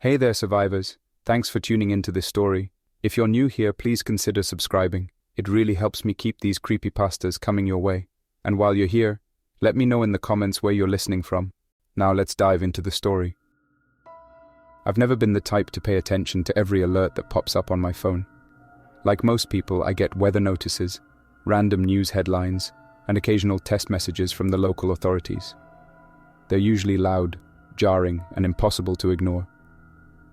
Hey there, survivors. Thanks for tuning into this story. If you're new here, please consider subscribing. It really helps me keep these creepypastas coming your way. And while you're here, let me know in the comments where you're listening from. Now let's dive into the story. I've never been the type to pay attention to every alert that pops up on my phone. Like most people, I get weather notices, random news headlines, and occasional test messages from the local authorities. They're usually loud, jarring, and impossible to ignore.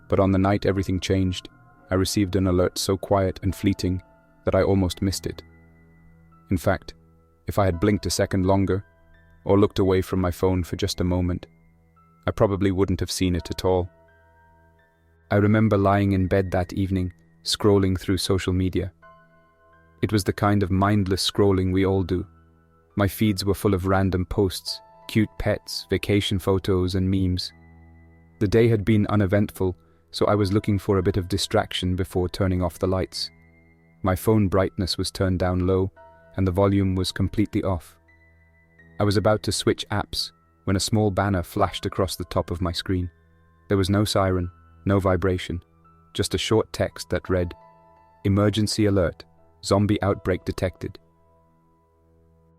But on the night everything changed, I received an alert so quiet and fleeting that I almost missed it. In fact, if I had blinked a second longer, or looked away from my phone for just a moment, I probably wouldn't have seen it at all. I remember lying in bed that evening, scrolling through social media. It was the kind of mindless scrolling we all do. My feeds were full of random posts, cute pets, vacation photos, and memes. The day had been uneventful, so I was looking for a bit of distraction before turning off the lights. My phone brightness was turned down low, and the volume was completely off. I was about to switch apps when a small banner flashed across the top of my screen. There was no siren, no vibration, just a short text that read, "Emergency alert, zombie outbreak detected."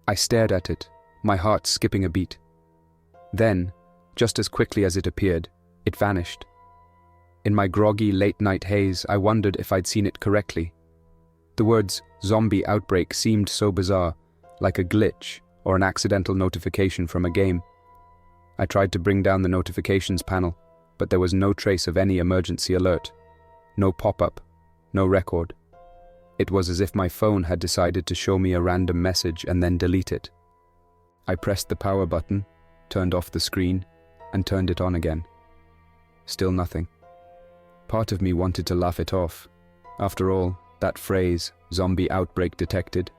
I stared at it, my heart skipping a beat. Then, just as quickly as it appeared, it vanished. In my groggy late-night haze, I wondered if I'd seen it correctly. The words "zombie outbreak" seemed so bizarre, like a glitch or an accidental notification from a game. I tried to bring down the notifications panel, but there was no trace of any emergency alert. No pop-up, no record. It was as if my phone had decided to show me a random message and then delete it. I pressed the power button, turned off the screen, and turned it on again. Still nothing. Part of me wanted to laugh it off. After all, that phrase, "zombie outbreak detected,"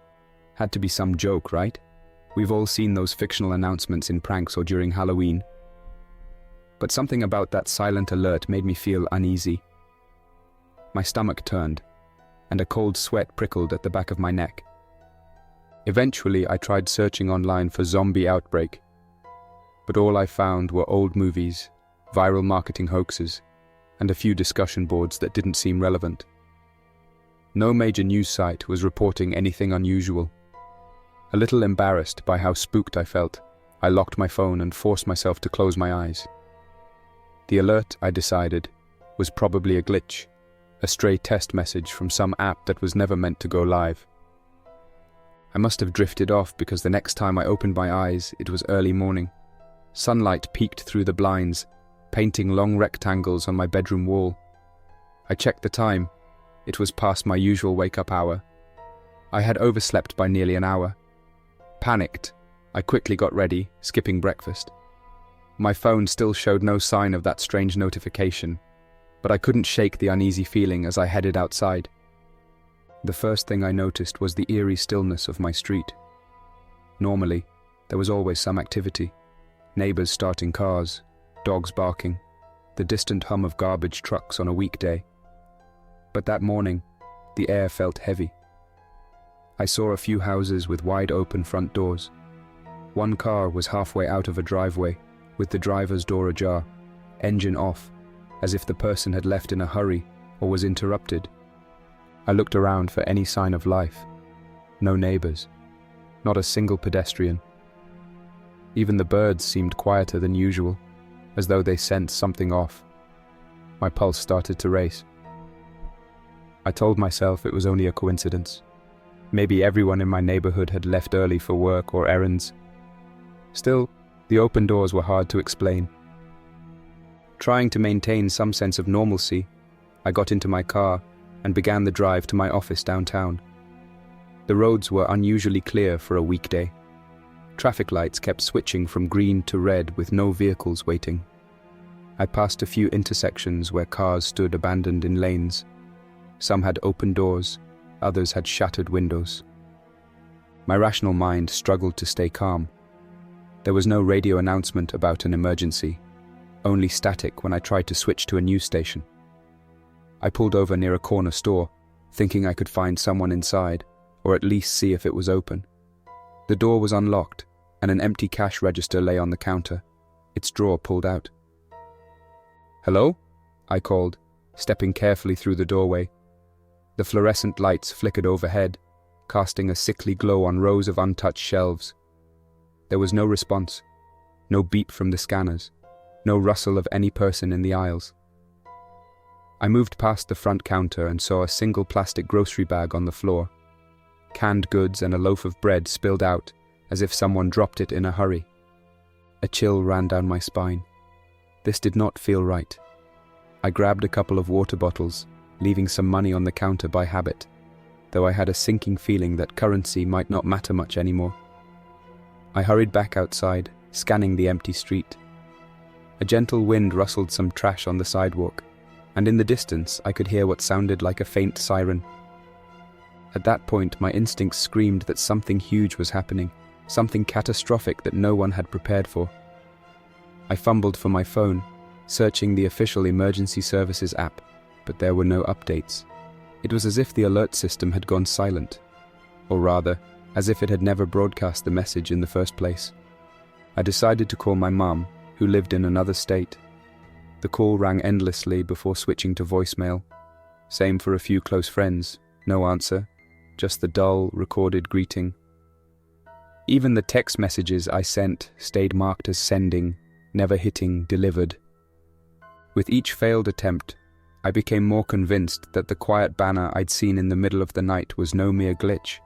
had to be some joke, right? We've all seen those fictional announcements in pranks or during Halloween. But something about that silent alert made me feel uneasy. My stomach turned, and a cold sweat prickled at the back of my neck. Eventually, I tried searching online for zombie outbreak, but all I found were old movies, viral marketing hoaxes, and a few discussion boards that didn't seem relevant. No major news site was reporting anything unusual. A little embarrassed by how spooked I felt, I locked my phone and forced myself to close my eyes. The alert, I decided, was probably a glitch, a stray test message from some app that was never meant to go live. I must have drifted off because the next time I opened my eyes, it was early morning. Sunlight peeked through the blinds, painting long rectangles on my bedroom wall. I checked the time. It was past my usual wake-up hour. I had overslept by nearly an hour. Panicked, I quickly got ready, skipping breakfast. My phone still showed no sign of that strange notification, but I couldn't shake the uneasy feeling as I headed outside. The first thing I noticed was the eerie stillness of my street. Normally, there was always some activity. Neighbors starting cars, dogs barking, the distant hum of garbage trucks on a weekday. But that morning, the air felt heavy. I saw a few houses with wide open front doors. One car was halfway out of a driveway, with the driver's door ajar, engine off, as if the person had left in a hurry or was interrupted. I looked around for any sign of life. No neighbors. Not a single pedestrian. Even the birds seemed quieter than usual, as though they sensed something off. My pulse started to race. I told myself it was only a coincidence. Maybe everyone in my neighborhood had left early for work or errands. Still, the open doors were hard to explain. Trying to maintain some sense of normalcy, I got into my car and began the drive to my office downtown. The roads were unusually clear for a weekday. Traffic lights kept switching from green to red with no vehicles waiting. I passed a few intersections where cars stood abandoned in lanes. Some had open doors, others had shattered windows. My rational mind struggled to stay calm. There was no radio announcement about an emergency, only static when I tried to switch to a news station. I pulled over near a corner store, thinking I could find someone inside, or at least see if it was open. The door was unlocked, and an empty cash register lay on the counter, its drawer pulled out. "Hello?" I called, stepping carefully through the doorway. The fluorescent lights flickered overhead, casting a sickly glow on rows of untouched shelves. There was no response, no beep from the scanners, no rustle of any person in the aisles. I moved past the front counter and saw a single plastic grocery bag on the floor. Canned goods and a loaf of bread spilled out, as if someone dropped it in a hurry. A chill ran down my spine. This did not feel right. I grabbed a couple of water bottles, leaving some money on the counter by habit, though I had a sinking feeling that currency might not matter much anymore. I hurried back outside, scanning the empty street. A gentle wind rustled some trash on the sidewalk, and in the distance I could hear what sounded like a faint siren. At that point, my instincts screamed that something huge was happening, something catastrophic that no one had prepared for. I fumbled for my phone, searching the official emergency services app, but there were no updates. It was as if the alert system had gone silent, or rather, as if it had never broadcast the message in the first place. I decided to call my mum, who lived in another state. The call rang endlessly before switching to voicemail. Same for a few close friends. No answer, just the dull, recorded greeting. Even the text messages I sent stayed marked as sending, never hitting delivered. With each failed attempt, I became more convinced that the quiet banner I'd seen in the middle of the night was no mere glitch.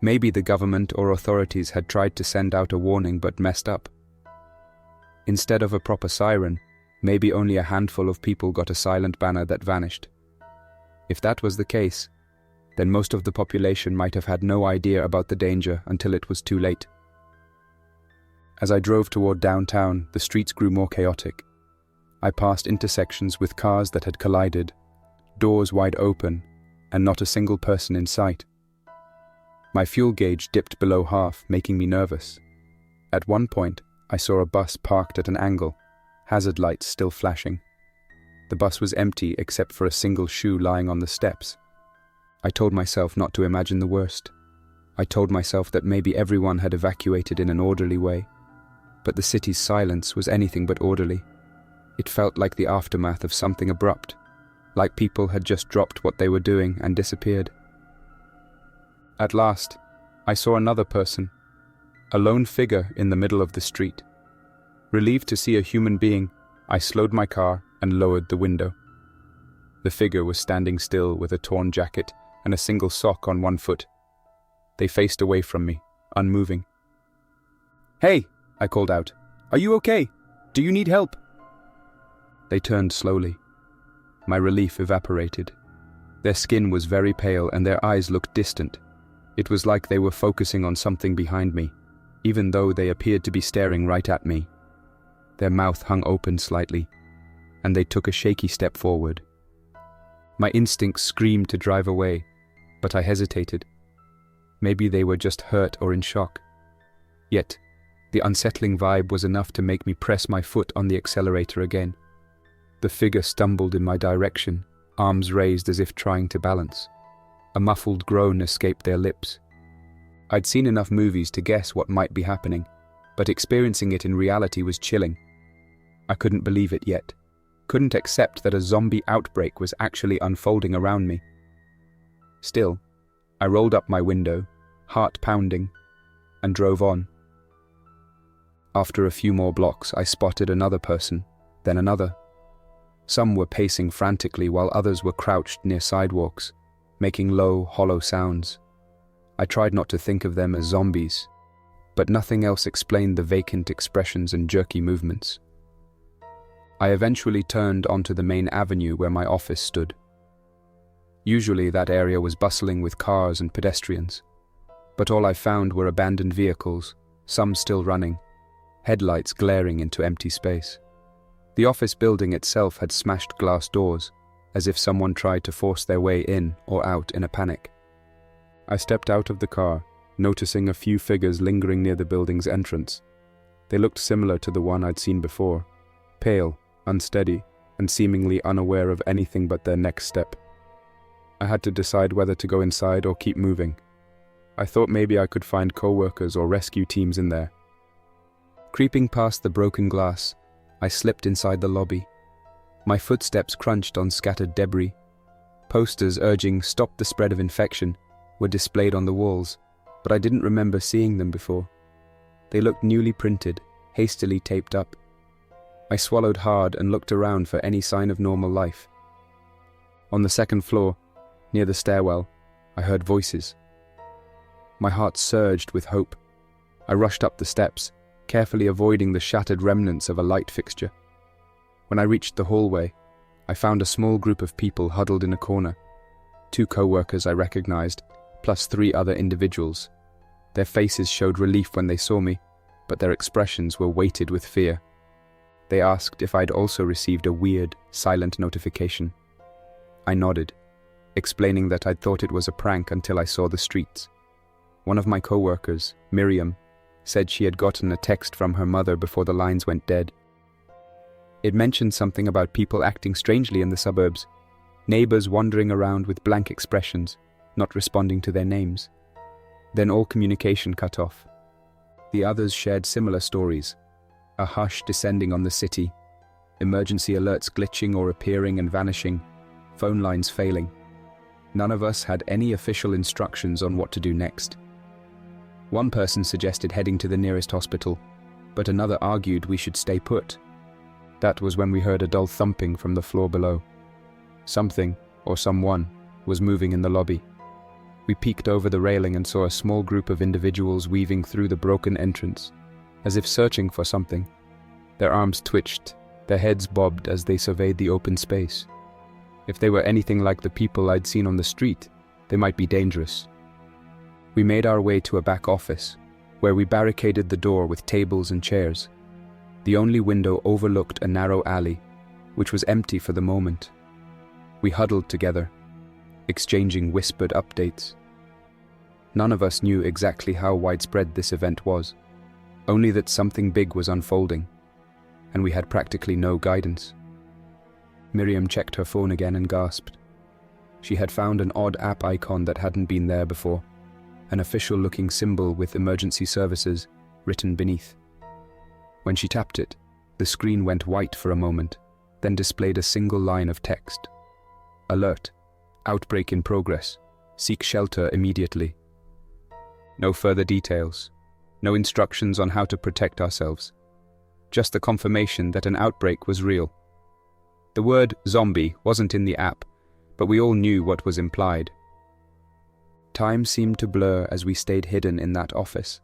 Maybe the government or authorities had tried to send out a warning but messed up. Instead of a proper siren, maybe only a handful of people got a silent banner that vanished. If that was the case, then most of the population might have had no idea about the danger until it was too late. As I drove toward downtown, the streets grew more chaotic. I passed intersections with cars that had collided, doors wide open, and not a single person in sight. My fuel gauge dipped below half, making me nervous. At one point, I saw a bus parked at an angle, hazard lights still flashing. The bus was empty except for a single shoe lying on the steps. I told myself not to imagine the worst. I told myself that maybe everyone had evacuated in an orderly way, but the city's silence was anything but orderly. It felt like the aftermath of something abrupt, like people had just dropped what they were doing and disappeared. At last, I saw another person, a lone figure in the middle of the street. Relieved to see a human being, I slowed my car and lowered the window. The figure was standing still with a torn jacket and a single sock on one foot. They faced away from me, unmoving. "Hey," I called out. "Are you okay? Do you need help?" They turned slowly. My relief evaporated. Their skin was very pale and their eyes looked distant. It was like they were focusing on something behind me, even though they appeared to be staring right at me. Their mouth hung open slightly, and they took a shaky step forward. My instincts screamed to drive away, but I hesitated. Maybe they were just hurt or in shock. Yet, the unsettling vibe was enough to make me press my foot on the accelerator again. The figure stumbled in my direction, arms raised as if trying to balance. A muffled groan escaped their lips. I'd seen enough movies to guess what might be happening, but experiencing it in reality was chilling. I couldn't believe it yet. Couldn't accept that a zombie outbreak was actually unfolding around me. Still, I rolled up my window, heart pounding, and drove on. After a few more blocks, I spotted another person, then another. Some were pacing frantically while others were crouched near sidewalks, making low, hollow sounds. I tried not to think of them as zombies, but nothing else explained the vacant expressions and jerky movements. I eventually turned onto the main avenue where my office stood. Usually that area was bustling with cars and pedestrians, but all I found were abandoned vehicles, some still running, headlights glaring into empty space. The office building itself had smashed glass doors, as if someone tried to force their way in or out in a panic. I stepped out of the car, noticing a few figures lingering near the building's entrance. They looked similar to the one I'd seen before, pale, unsteady, and seemingly unaware of anything but their next step. I had to decide whether to go inside or keep moving. I thought maybe I could find co-workers or rescue teams in there. Creeping past the broken glass, I slipped inside the lobby. My footsteps crunched on scattered debris. Posters urging "Stop the spread of infection" were displayed on the walls, but I didn't remember seeing them before. They looked newly printed, hastily taped up. I swallowed hard and looked around for any sign of normal life. On the second floor, near the stairwell, I heard voices. My heart surged with hope. I rushed up the steps, carefully avoiding the shattered remnants of a light fixture. When I reached the hallway, I found a small group of people huddled in a corner. 2 co-workers I recognized, plus 3 other individuals. Their faces showed relief when they saw me, but their expressions were weighted with fear. They asked if I'd also received a weird, silent notification. I nodded, explaining that I'd thought it was a prank until I saw the streets. One of my co-workers, Miriam, said she had gotten a text from her mother before the lines went dead. It mentioned something about people acting strangely in the suburbs, neighbors wandering around with blank expressions, not responding to their names. Then all communication cut off. The others shared similar stories, a hush descending on the city, emergency alerts glitching or appearing and vanishing, phone lines failing. None of us had any official instructions on what to do next. One person suggested heading to the nearest hospital, but another argued we should stay put. That was when we heard a dull thumping from the floor below. Something, or someone, was moving in the lobby. We peeked over the railing and saw a small group of individuals weaving through the broken entrance, as if searching for something. Their arms twitched, their heads bobbed as they surveyed the open space. If they were anything like the people I'd seen on the street, they might be dangerous. We made our way to a back office, where we barricaded the door with tables and chairs. The only window overlooked a narrow alley, which was empty for the moment. We huddled together, exchanging whispered updates. None of us knew exactly how widespread this event was, only that something big was unfolding, and we had practically no guidance. Miriam checked her phone again and gasped. She had found an odd app icon that hadn't been there before, an official-looking symbol with emergency services written beneath. When she tapped it, the screen went white for a moment, then displayed a single line of text. Alert. Outbreak in progress. Seek shelter immediately. No further details. No instructions on how to protect ourselves. Just the confirmation that an outbreak was real. The word zombie wasn't in the app, but we all knew what was implied. Time seemed to blur as we stayed hidden in that office.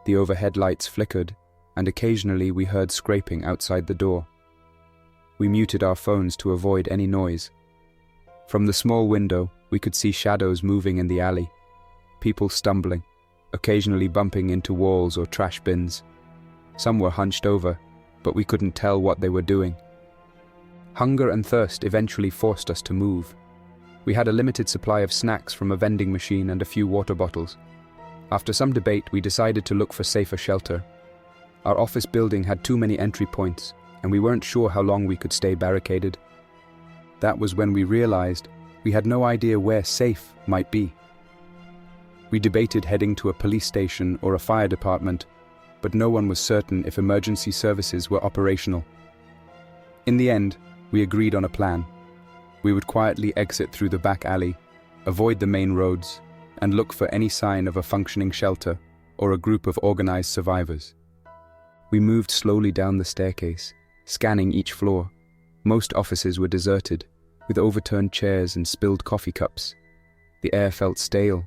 The overhead lights flickered, and occasionally we heard scraping outside the door. We muted our phones to avoid any noise. From the small window, we could see shadows moving in the alley, people stumbling, occasionally bumping into walls or trash bins. Some were hunched over, but we couldn't tell what they were doing. Hunger and thirst eventually forced us to move. We had a limited supply of snacks from a vending machine and a few water bottles. After some debate, we decided to look for safer shelter. Our office building had too many entry points, and we weren't sure how long we could stay barricaded. That was when we realized we had no idea where safe might be. We debated heading to a police station or a fire department, but no one was certain if emergency services were operational. In the end, we agreed on a plan. We would quietly exit through the back alley, avoid the main roads, and look for any sign of a functioning shelter or a group of organized survivors. We moved slowly down the staircase, scanning each floor. Most offices were deserted, with overturned chairs and spilled coffee cups. The air felt stale,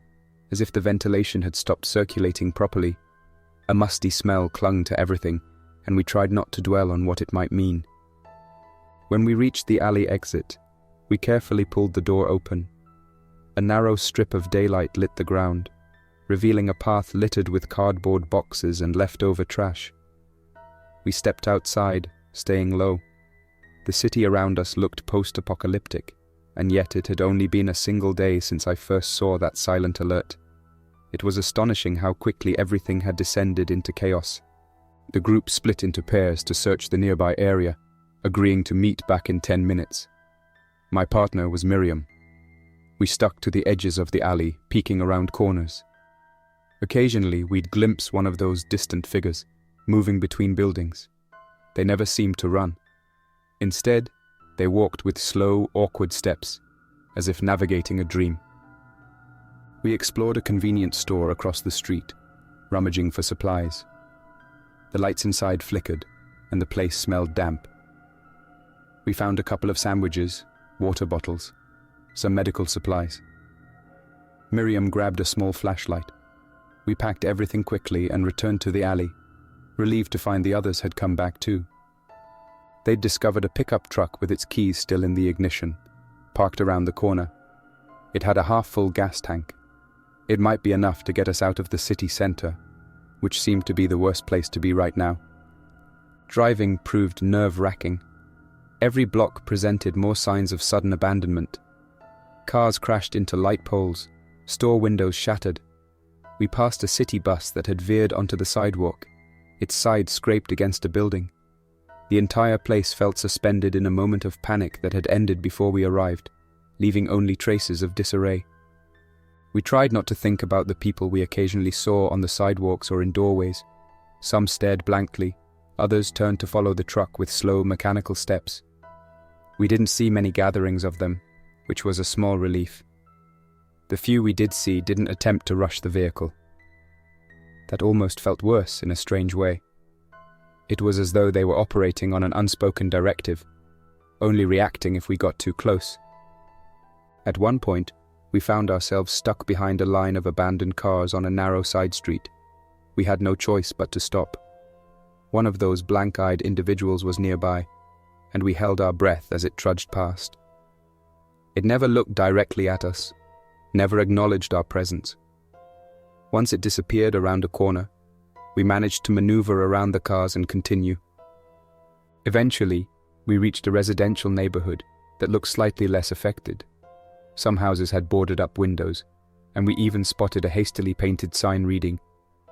as if the ventilation had stopped circulating properly. A musty smell clung to everything, and we tried not to dwell on what it might mean. When we reached the alley exit, we carefully pulled the door open. A narrow strip of daylight lit the ground, revealing a path littered with cardboard boxes and leftover trash. We stepped outside, staying low. The city around us looked post-apocalyptic, and yet it had only been a single day since I first saw that silent alert. It was astonishing how quickly everything had descended into chaos. The group split into pairs to search the nearby area, agreeing to meet back in 10 minutes. My partner was Miriam. We stuck to the edges of the alley, peeking around corners. Occasionally, we'd glimpse one of those distant figures, moving between buildings. They never seemed to run. Instead, They walked with slow, awkward steps, as if navigating a dream. We explored a convenience store across the street, rummaging for supplies. The lights inside flickered, and the place smelled damp. We found a couple of sandwiches, water bottles, some medical supplies. Miriam grabbed a small flashlight. We packed everything quickly and returned to the alley, relieved to find the others had come back too. They'd discovered a pickup truck with its keys still in the ignition, parked around the corner. It had a half-full gas tank. It might be enough to get us out of the city center, which seemed to be the worst place to be right now. Driving proved nerve-wracking. Every block presented more signs of sudden abandonment. Cars crashed into light poles, store windows shattered. We passed a city bus that had veered onto the sidewalk, its side scraped against a building. The entire place felt suspended in a moment of panic that had ended before we arrived, leaving only traces of disarray. We tried not to think about the people we occasionally saw on the sidewalks or in doorways. Some stared blankly, others turned to follow the truck with slow, mechanical steps. We didn't see many gatherings of them, which was a small relief. The few we did see didn't attempt to rush the vehicle. That almost felt worse in a strange way. It was as though they were operating on an unspoken directive, only reacting if we got too close. At one point, we found ourselves stuck behind a line of abandoned cars on a narrow side street. We had no choice but to stop. One of those blank-eyed individuals was nearby, and we held our breath as it trudged past. It never looked directly at us, never acknowledged our presence. Once it disappeared around a corner, we managed to maneuver around the cars and continue. Eventually, we reached a residential neighborhood that looked slightly less affected. Some houses had boarded up windows, and we even spotted a hastily painted sign reading,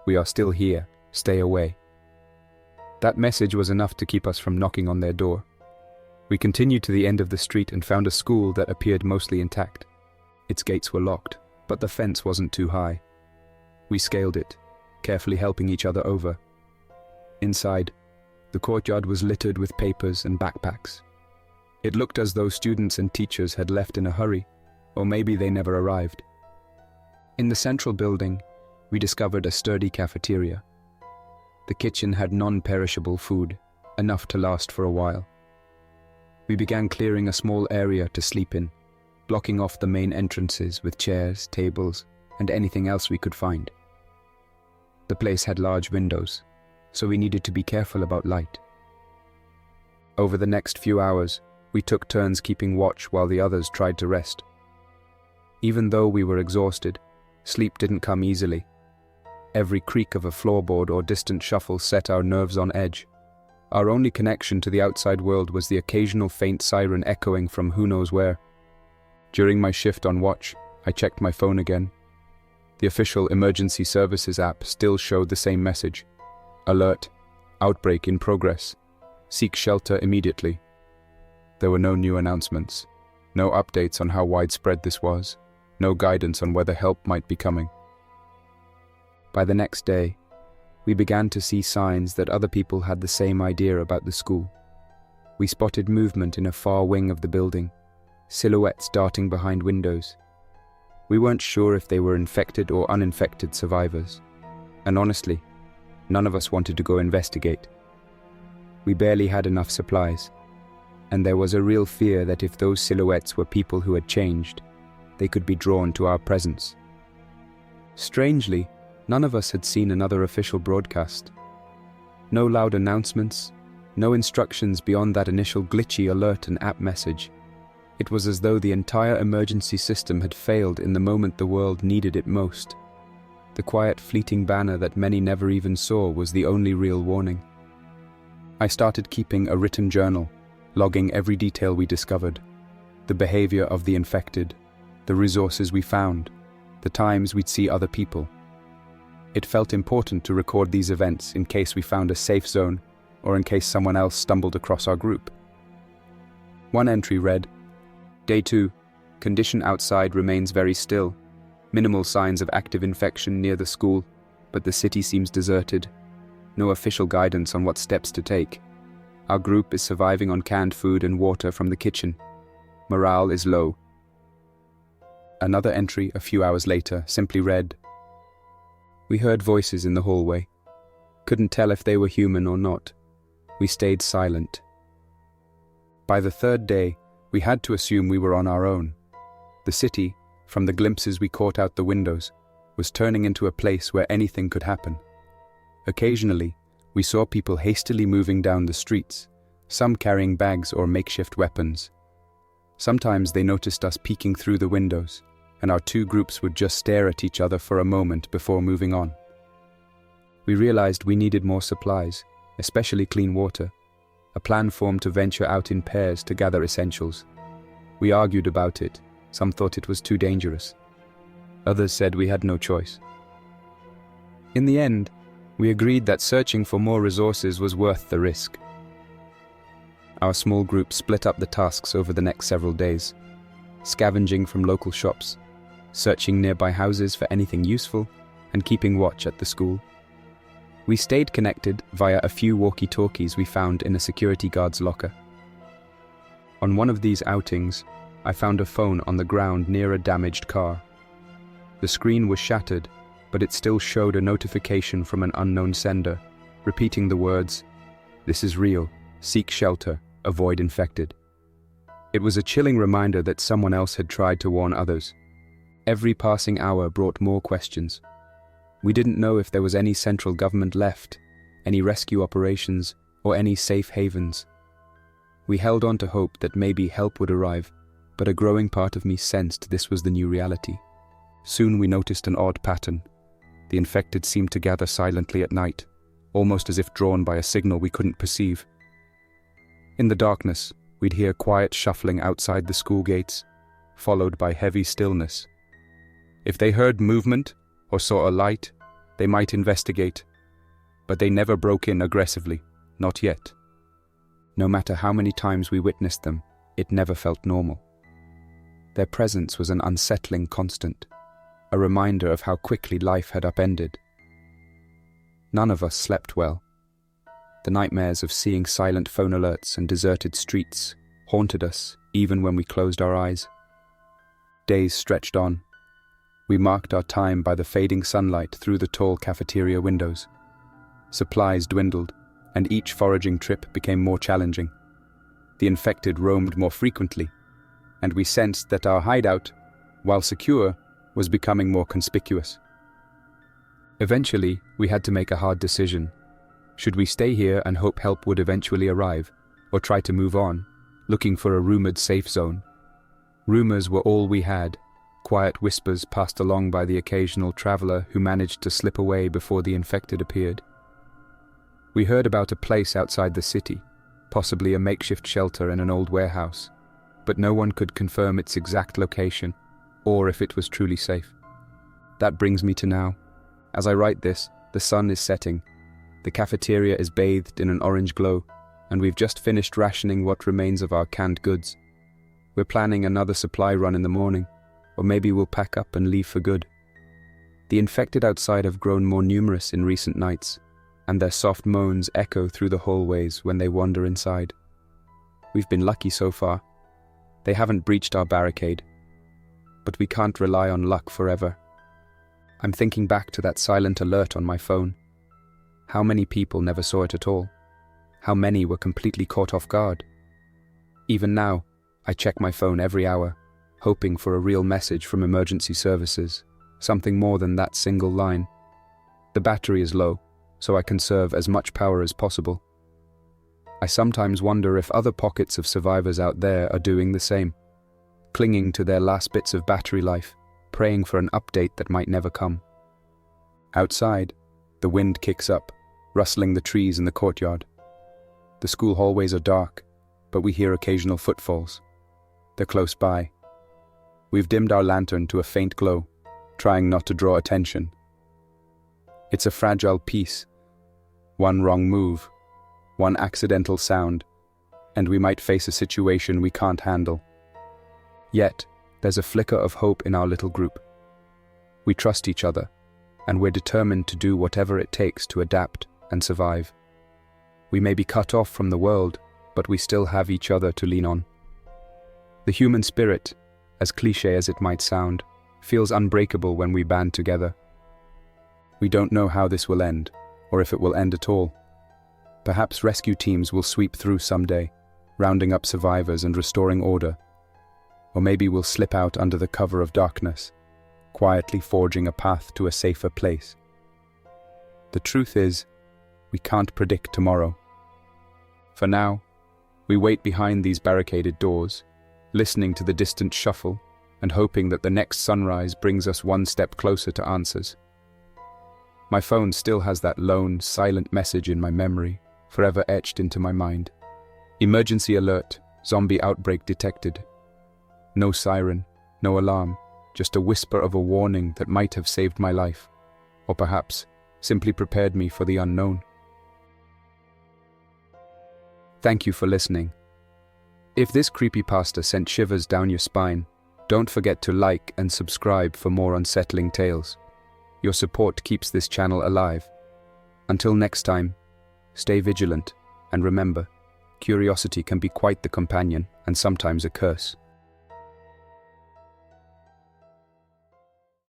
"We are still here, stay away." That message was enough to keep us from knocking on their door. We continued to the end of the street and found a school that appeared mostly intact. Its gates were locked, but the fence wasn't too high. We scaled it, carefully helping each other over. Inside, the courtyard was littered with papers and backpacks. It looked as though students and teachers had left in a hurry, or maybe they never arrived. In the central building, we discovered a sturdy cafeteria. The kitchen had non-perishable food, enough to last for a while. We began clearing a small area to sleep in, blocking off the main entrances with chairs, tables, and anything else we could find. The place had large windows, so we needed to be careful about light. Over the next few hours, we took turns keeping watch while the others tried to rest. Even though we were exhausted, sleep didn't come easily. Every creak of a floorboard or distant shuffle set our nerves on edge. Our only connection to the outside world was the occasional faint siren echoing from who knows where. During my shift on watch, I checked my phone again. The official emergency services app still showed the same message. Alert. Outbreak in progress. Seek shelter immediately. There were no new announcements, no updates on how widespread this was, no guidance on whether help might be coming. By the next day, we began to see signs that other people had the same idea about the school. We spotted movement in a far wing of the building, silhouettes darting behind windows. We weren't sure if they were infected or uninfected survivors, and honestly, none of us wanted to go investigate. We barely had enough supplies, and there was a real fear that if those silhouettes were people who had changed, they could be drawn to our presence. Strangely, none of us had seen another official broadcast. No loud announcements, no instructions beyond that initial glitchy alert and app message. It was as though the entire emergency system had failed in the moment the world needed it most. The quiet, fleeting banner that many never even saw was the only real warning. I started keeping a written journal, logging every detail we discovered, the behavior of the infected, the resources we found, the times we'd see other people. It felt important to record these events in case we found a safe zone or in case someone else stumbled across our group. One entry read, Day 2. Condition outside remains very still. Minimal signs of active infection near the school, but the city seems deserted. No official guidance on what steps to take. Our group is surviving on canned food and water from the kitchen. Morale is low. Another entry a few hours later simply read, "We heard voices in the hallway. Couldn't tell if they were human or not. We stayed silent." By the third day, we had to assume we were on our own. The city, from the glimpses we caught out the windows, was turning into a place where anything could happen. Occasionally, we saw people hastily moving down the streets, some carrying bags or makeshift weapons. Sometimes they noticed us peeking through the windows, and our two groups would just stare at each other for a moment before moving on. We realized we needed more supplies, especially clean water. A plan formed to venture out in pairs to gather essentials. We argued about it. Some thought it was too dangerous. Others said we had no choice. In the end, we agreed that searching for more resources was worth the risk. Our small group split up the tasks over the next several days, scavenging from local shops, searching nearby houses for anything useful, and keeping watch at the school. We stayed connected via a few walkie-talkies we found in a security guard's locker. On one of these outings, I found a phone on the ground near a damaged car. The screen was shattered, but it still showed a notification from an unknown sender, repeating the words, "This is real. Seek shelter. Avoid infected." It was a chilling reminder that someone else had tried to warn others. Every passing hour brought more questions. We didn't know if there was any central government left, any rescue operations, or any safe havens. We held on to hope that maybe help would arrive, but a growing part of me sensed this was the new reality. Soon we noticed an odd pattern. The infected seemed to gather silently at night, almost as if drawn by a signal we couldn't perceive. In the darkness, we'd hear quiet shuffling outside the school gates, followed by heavy stillness. If they heard movement or saw a light, they might investigate, but they never broke in aggressively, not yet. No matter how many times we witnessed them, it never felt normal. Their presence was an unsettling constant, a reminder of how quickly life had upended. None of us slept well. The nightmares of seeing silent phone alerts and deserted streets haunted us even when we closed our eyes. Days stretched on. We marked our time by the fading sunlight through the tall cafeteria windows. Supplies dwindled, and each foraging trip became more challenging. The infected roamed more frequently, and we sensed that our hideout, while secure, was becoming more conspicuous. Eventually, we had to make a hard decision. Should we stay here and hope help would eventually arrive, or try to move on, looking for a rumored safe zone? Rumors were all we had, quiet whispers passed along by the occasional traveler who managed to slip away before the infected appeared. We heard about a place outside the city, possibly a makeshift shelter in an old warehouse, but no one could confirm its exact location, or if it was truly safe. That brings me to now. As I write this, the sun is setting. The cafeteria is bathed in an orange glow, and we've just finished rationing what remains of our canned goods. We're planning another supply run in the morning, or maybe we'll pack up and leave for good. The infected outside have grown more numerous in recent nights, and their soft moans echo through the hallways when they wander inside. We've been lucky so far. They haven't breached our barricade, but we can't rely on luck forever. I'm thinking back to that silent alert on my phone. How many people never saw it at all? How many were completely caught off guard? Even now, I check my phone every hour, hoping for a real message from emergency services, something more than that single line. The battery is low, so I conserve as much power as possible. I sometimes wonder if other pockets of survivors out there are doing the same, clinging to their last bits of battery life, praying for an update that might never come. Outside, the wind kicks up, rustling the trees in the courtyard. The school hallways are dark, but we hear occasional footfalls. They're close by. We've dimmed our lantern to a faint glow, trying not to draw attention. It's a fragile piece. One wrong move, one accidental sound, and we might face a situation we can't handle. Yet, there's a flicker of hope in our little group. We trust each other, and we're determined to do whatever it takes to adapt and survive. We may be cut off from the world, but we still have each other to lean on. The human spirit, as cliché as it might sound, feels unbreakable when we band together. We don't know how this will end, or if it will end at all. Perhaps rescue teams will sweep through someday, rounding up survivors and restoring order. Or maybe we'll slip out under the cover of darkness, quietly forging a path to a safer place. The truth is, we can't predict tomorrow. For now, we wait behind these barricaded doors, listening to the distant shuffle and hoping that the next sunrise brings us one step closer to answers. My phone still has that lone, silent message in my memory, forever etched into my mind. Emergency alert, zombie outbreak detected. No siren, no alarm, just a whisper of a warning that might have saved my life, or perhaps simply prepared me for the unknown. Thank you for listening. If this creepypasta sent shivers down your spine, don't forget to like and subscribe for more unsettling tales. Your support keeps this channel alive. Until next time, stay vigilant, and remember, curiosity can be quite the companion and sometimes a curse.